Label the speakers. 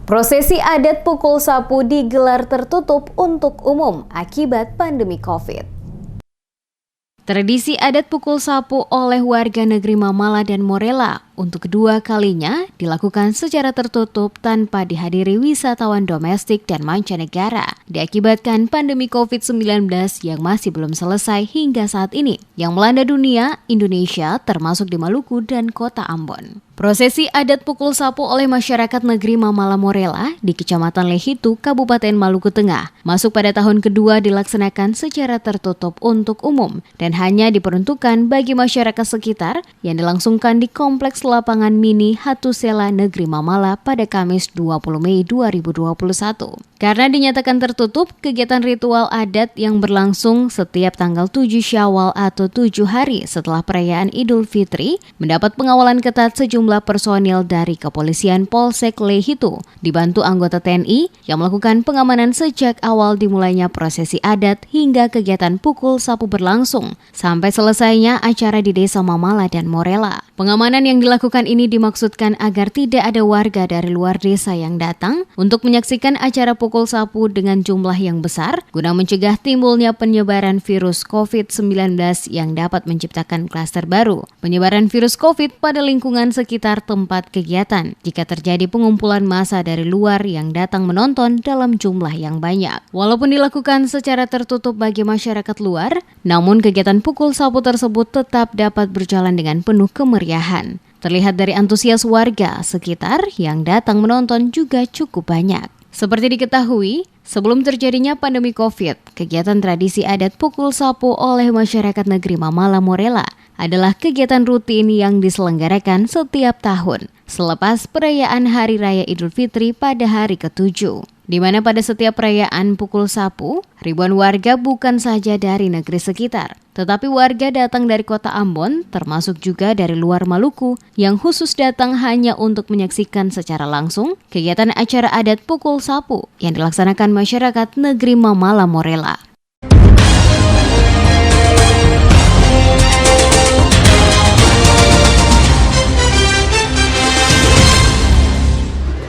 Speaker 1: Prosesi adat pukul sapu digelar tertutup untuk umum akibat pandemi COVID. Tradisi adat pukul sapu oleh warga negeri Mamala dan Morela untuk kedua kalinya dilakukan secara tertutup tanpa dihadiri wisatawan domestik dan mancanegara diakibatkan pandemi COVID-19 yang masih belum selesai hingga saat ini yang melanda dunia, Indonesia termasuk di Maluku dan kota Ambon. Prosesi adat pukul sapu oleh masyarakat negeri Mamala Morela di Kecamatan Lehitu, Kabupaten Maluku Tengah masuk pada tahun kedua dilaksanakan secara tertutup untuk umum dan hanya diperuntukkan bagi masyarakat sekitar yang dilangsungkan di Kompleks Lapangan Mini Hatusela Negeri Mamala pada Kamis 20 Mei 2021. Karena dinyatakan tertutup, kegiatan ritual adat yang berlangsung setiap tanggal 7 Syawal atau 7 hari setelah perayaan Idul Fitri mendapat pengawalan ketat sejumlah personil dari Kepolisian Polsek Lehitu dibantu anggota TNI yang melakukan pengamanan sejak awal dimulainya prosesi adat hingga kegiatan pukul sapu berlangsung sampai selesainya acara di Desa Mamala dan Morela. Pengamanan yang dilakukan ini dimaksudkan agar tidak ada warga dari luar desa yang datang untuk menyaksikan acara pukul sapu dengan jumlah yang besar guna mencegah timbulnya penyebaran virus COVID-19 yang dapat menciptakan klaster baru. Penyebaran virus COVID pada lingkungan sekitar tempat kegiatan jika terjadi pengumpulan massa dari luar yang datang menonton dalam jumlah yang banyak. Walaupun dilakukan secara tertutup bagi masyarakat luar, namun kegiatan pukul sapu tersebut tetap dapat berjalan dengan penuh kemeriahan. Terlihat dari antusias warga sekitar yang datang menonton juga cukup banyak. Seperti diketahui, sebelum terjadinya pandemi COVID, kegiatan tradisi adat pukul sapu oleh masyarakat negeri Mamala Morela adalah kegiatan rutin yang diselenggarakan setiap tahun selepas perayaan Hari Raya Idul Fitri pada hari ke-7. Di mana pada setiap perayaan pukul sapu, ribuan warga bukan saja dari negeri sekitar, tetapi warga datang dari kota Ambon, termasuk juga dari luar Maluku, yang khusus datang hanya untuk menyaksikan secara langsung kegiatan acara adat pukul sapu yang dilaksanakan masyarakat negeri Mamala Morela.